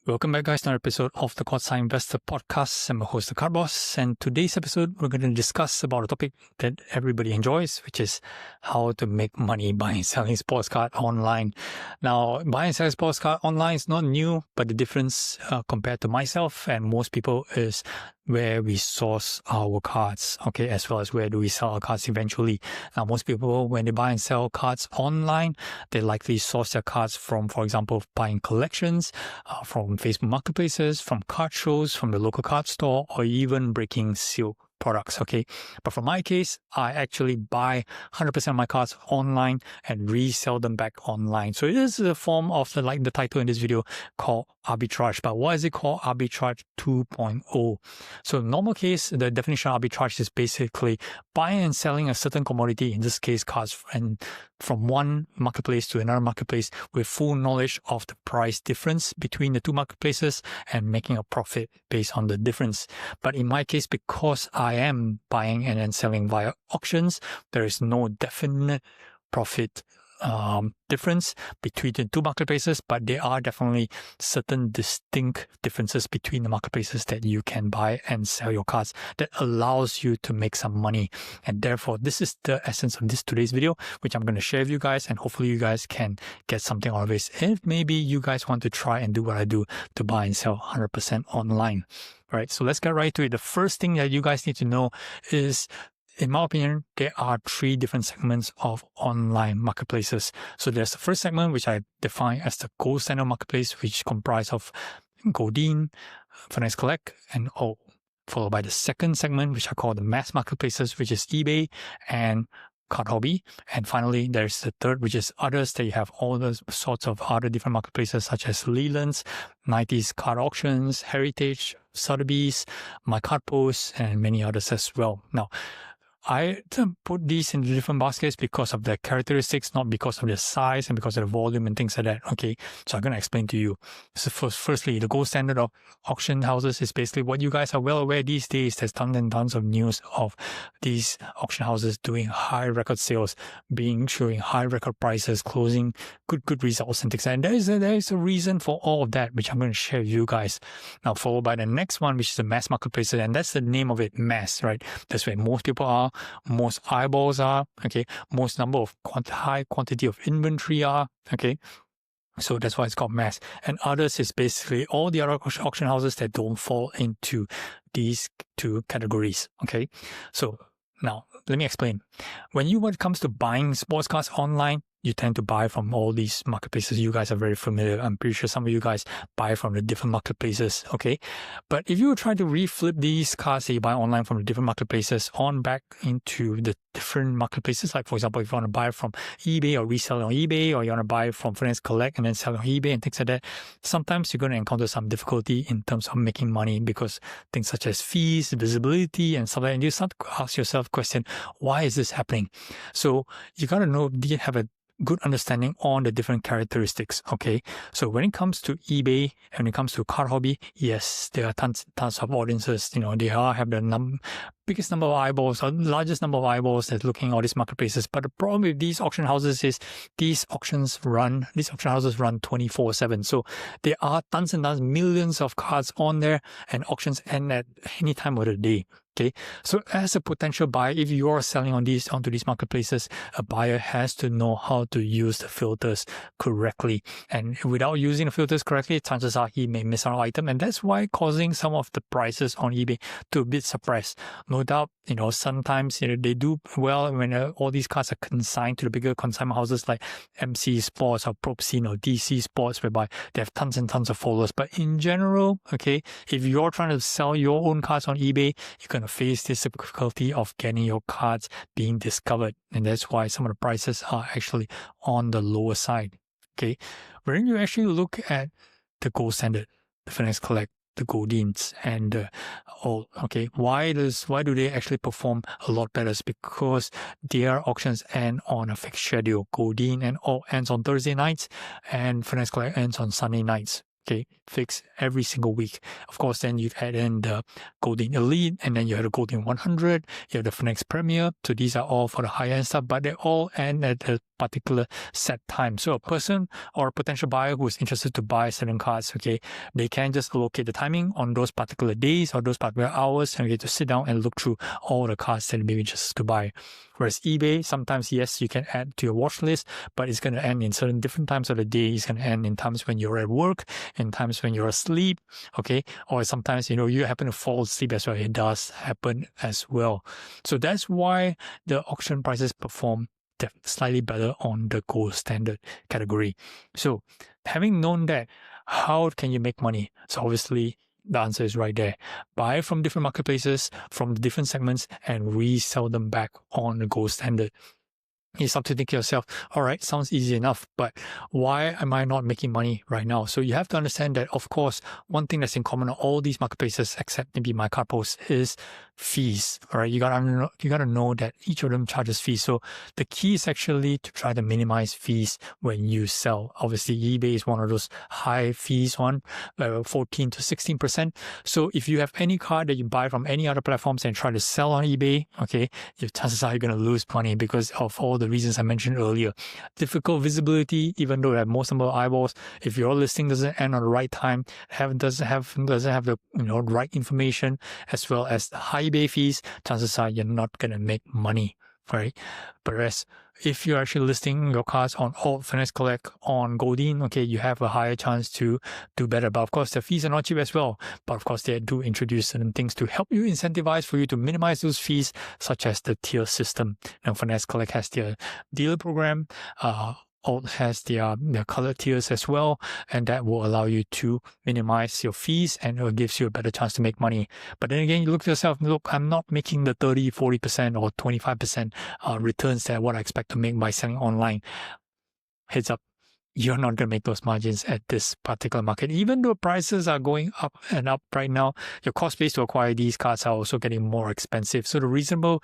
Welcome back, guys, to another episode of the Courtside Investor podcast. I'm your host, the Card Boss, and today's episode, we're going to discuss about a topic that everybody enjoys, which is how to make money buying and selling sports card online. Now, buying and selling sports card online is not new, but the difference compared to myself and most people is where we source our cards, okay, as well as where do we sell our cards eventually. Now, most people, when they buy and sell cards online, they likely source their cards from, for example, buying collections, from Facebook marketplaces, from card shows, from the local card store, or even breaking seal products, okay? But for my case, I actually buy 100% of my cards online and resell them back online. So it is a form of, like the title in this video, called arbitrage. But why is it called arbitrage 2.0? So in the normal case, the definition of arbitrage is basically buying and selling a certain commodity, in this case cards, and from one marketplace to another marketplace with full knowledge of the price difference between the two marketplaces and making a profit based on the difference. But in my case, because I am buying and then selling via auctions, there is no definite profit difference between the two marketplaces, but there are definitely certain distinct differences between the marketplaces that you can buy and sell your cards that allows you to make some money. And therefore, this is the essence of today's video, which I'm going to share with you guys, and hopefully you guys can get something out of this. If maybe you guys want to try and do what I do to buy and sell 100% online. All right, so let's get right to it. The first thing that you guys need to know is, in my opinion, there are three different segments of online marketplaces. So there's the first segment, which I define as the gold standard marketplace, which comprise of Goldin, Finance Collect, and O. Followed by the second segment, which I call the mass marketplaces, which is eBay and Card Hobby. And finally, there's the third, which is others, that you have all those sorts of other different marketplaces, such as Leland's, 90s Card Auctions, Heritage, Sotheby's, My Card Post, and many others as well. Now, I put these in different baskets because of their characteristics, not because of their size and because of the volume and things like that. Okay, so I'm going to explain to you. So firstly, the gold standard of auction houses is basically what you guys are well aware these days. There's tons and tons of news of these auction houses doing high record sales, showing high record prices, closing good results and things like that. And there is a reason for all of that, which I'm going to share with you guys. Now, followed by the next one, which is the mass marketplace, and that's the name of it, mass, right? That's where most people are. Most eyeballs are, okay, most number of high quantity of inventory are, okay, so that's why it's called mass. And others is basically all the other auction houses that don't fall into these two categories, okay. So now let me explain. When it comes to buying sports cards online, you tend to buy from all these marketplaces. You guys are very familiar. I'm pretty sure some of you guys buy from the different marketplaces, okay? But if you try to reflip these cards that you buy online from the different marketplaces on back into the different marketplaces, like for example, if you want to buy from eBay or resell on eBay, or you want to buy from Finance Collect and then sell on eBay and things like that, sometimes you're going to encounter some difficulty in terms of making money because things such as fees, visibility, and stuff like that. And you start to ask yourself the question, why is this happening? So you got to have a good understanding on the different characteristics, okay? So when it comes to eBay and when it comes to Card Hobby, yes, there are tons of audiences. You know, they have the biggest number of eyeballs, or largest number of eyeballs that's looking at all these marketplaces. But the problem with these auction houses is these auction houses run 24/7. So there are tons and tons, millions of cards on there, and auctions end at any time of the day. Okay, so as a potential buyer, if you are selling onto these marketplaces, a buyer has to know how to use the filters correctly. And without using the filters correctly, chances are he may miss an item, and that's why causing some of the prices on eBay to a bit suppressed. No doubt, you know, sometimes they do well when all these cards are consigned to the bigger consignment houses like MC Sports or Probe Scene or DC Sports, whereby they have tons and tons of followers. But in general, okay, if you're trying to sell your own cards on eBay, you're going to face this difficulty of getting your cards being discovered, and that's why some of the prices are actually on the lower side. Okay, when you actually look at the gold standard, the Finance Collect, the Goldins, and okay, why do they actually perform a lot better? It's because their auctions end on a fixed schedule. Goldin ends on Thursday nights, and Finance Collect ends on Sunday nights. Okay, fixed every single week. Of course, then you add in the Goldin Elite, and then you have the Goldin 100, you have the Finance Premier. So these are all for the high-end stuff, but they all end at the particular set time. So a person or a potential buyer who is interested to buy certain cards, okay, they can just allocate the timing on those particular days or those particular hours and get to sit down and look through all the cards that they may be interested to buy. Whereas eBay, sometimes, yes, you can add to your watch list, but it's going to end in certain different times of the day. It's going to end in times when you're at work, in times when you're asleep, okay? Or sometimes, you happen to fall asleep as well. It does happen as well. So that's why the auction prices perform slightly better on the gold standard category. So having known that, how can you make money? So obviously, the answer is right there. Buy from different marketplaces, from the different segments, and resell them back on the gold standard. You start to think to yourself, all right, sounds easy enough, but why am I not making money right now? So you have to understand that, of course, one thing that's in common on all these marketplaces, except maybe my card post, is fees. All right, you gotta know that each of them charges fees. So the key is actually to try to minimize fees when you sell. Obviously, eBay is one of those high fees one, 14 to 16%. So if you have any card that you buy from any other platforms and try to sell on eBay, okay, your chances are you're gonna lose money because of all the reasons I mentioned earlier. Difficult visibility, even though you have most number of eyeballs, if your listing doesn't end on the right time, doesn't have the right information, as well as the high eBay fees, chances are you're not gonna make money, right? Whereas if you're actually listing your cards on Alt, Finesse Collect, on Goldin, okay, you have a higher chance to do better. But of course, the fees are not cheap as well. But of course, they do introduce certain things to help you incentivize for you to minimize those fees, such as the tier system. Now, Finesse Collect has their dealer program. Alt has their color tiers as well, and that will allow you to minimize your fees and it gives you a better chance to make money. But then again, you look to yourself, look, I'm not making the 30, 40% or 25% returns that what I expect to make by selling online. Heads up, you're not going to make those margins at this particular market. Even though prices are going up and up right now, your cost base to acquire these cards are also getting more expensive. So the reasonable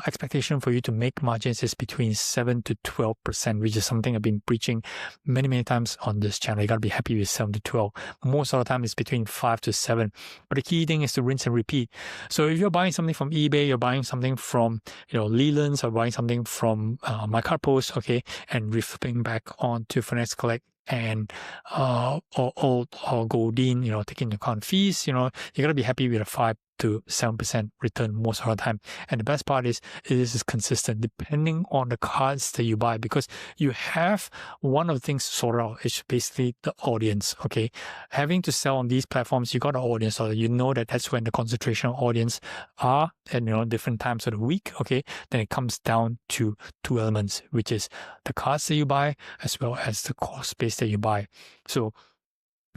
expectation for you to make margins is between 7 to 12%, which is something I've been preaching many, many times on this channel. You got to be happy with 7 to 12. Most of the time, it's between 5 to 7. But the key thing is to rinse and repeat. So if you're buying something from eBay, you're buying something from Leland's, or buying something from my card post, okay, and reflipping back onto Finesse Collect and or Goldin, taking into account fees, you gotta be happy with a 5 to 7% return most of the time. And the best part is it is consistent depending on the cards that you buy, because you have one of the things sorted out. It's basically the audience. Okay, having to sell on these platforms, you got an audience, so you know that's when the concentration of audience are at different times of the week. Okay, then it comes down to two elements, which is the cards that you buy as well as the cost base that you buy. So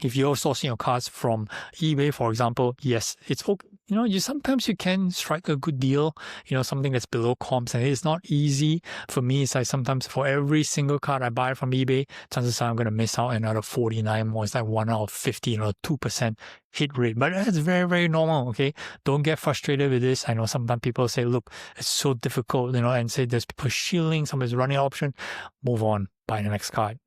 if you're sourcing your cards from eBay, for example, yes, it's okay. Sometimes you can strike a good deal, something that's below comps, and it's not easy. For me, it's like sometimes for every single card I buy from eBay, chances are I'm going to miss out another 49 more. It's like 1 out of 50, 2% hit rate. But that's very, very normal, okay? Don't get frustrated with this. I know sometimes people say, look, it's so difficult, and say there's people shilling, somebody's running an option. Move on. Buy the next card.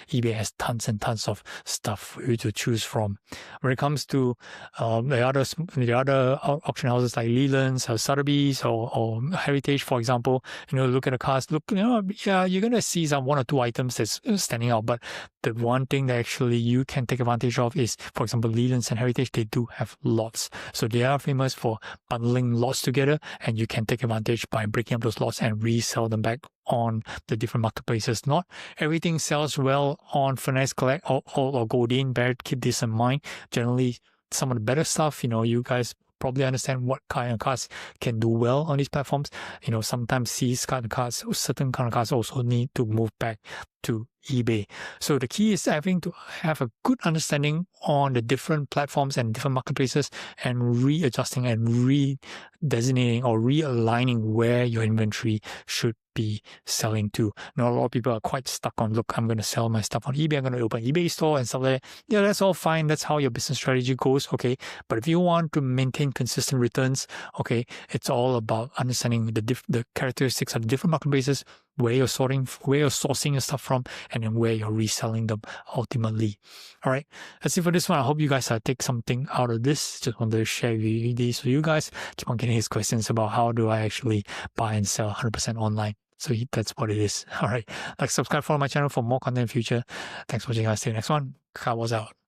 eBay has tons and tons of stuff for you to choose from. When it comes to the other auction houses like Leland's or Sotheby's or Heritage, for example, look at the cards. Look, yeah, you're gonna see some 1 or 2 items that's standing out, but the one thing that actually you can take advantage of is, for example, Leland's and Heritage, they do have lots. So they are famous for bundling lots together, and you can take advantage by breaking up those lots and resell them back on the different marketplaces. Not everything sells well on Finesse Collect or Goldin. Better keep this in mind. Generally, some of the better stuff, you guys probably understand what kind of cards can do well on these platforms. Sometimes these kind of cards, certain kind of cards also need to move back to eBay. So the key is having to have a good understanding on the different platforms and different marketplaces and readjusting and redesignating or realigning where your inventory should be selling to. Now, a lot of people are quite stuck on, look, I'm going to sell my stuff on eBay. I'm going to open eBay store and stuff like that. Yeah, that's all fine. That's how your business strategy goes. Okay. But if you want to maintain consistent returns, okay, it's all about understanding the characteristics of the different marketplaces, where you're sourcing your stuff from, and then where you're reselling them ultimately. All right, that's it for this one. I hope you guys take something out of this. Just wanted to share these with you guys. Keep on getting these questions about how do I actually buy and sell 100% online. So that's what it is. All right. Like, subscribe, follow my channel for more content in the future. Thanks for watching, guys. See you next one. Cowboys out.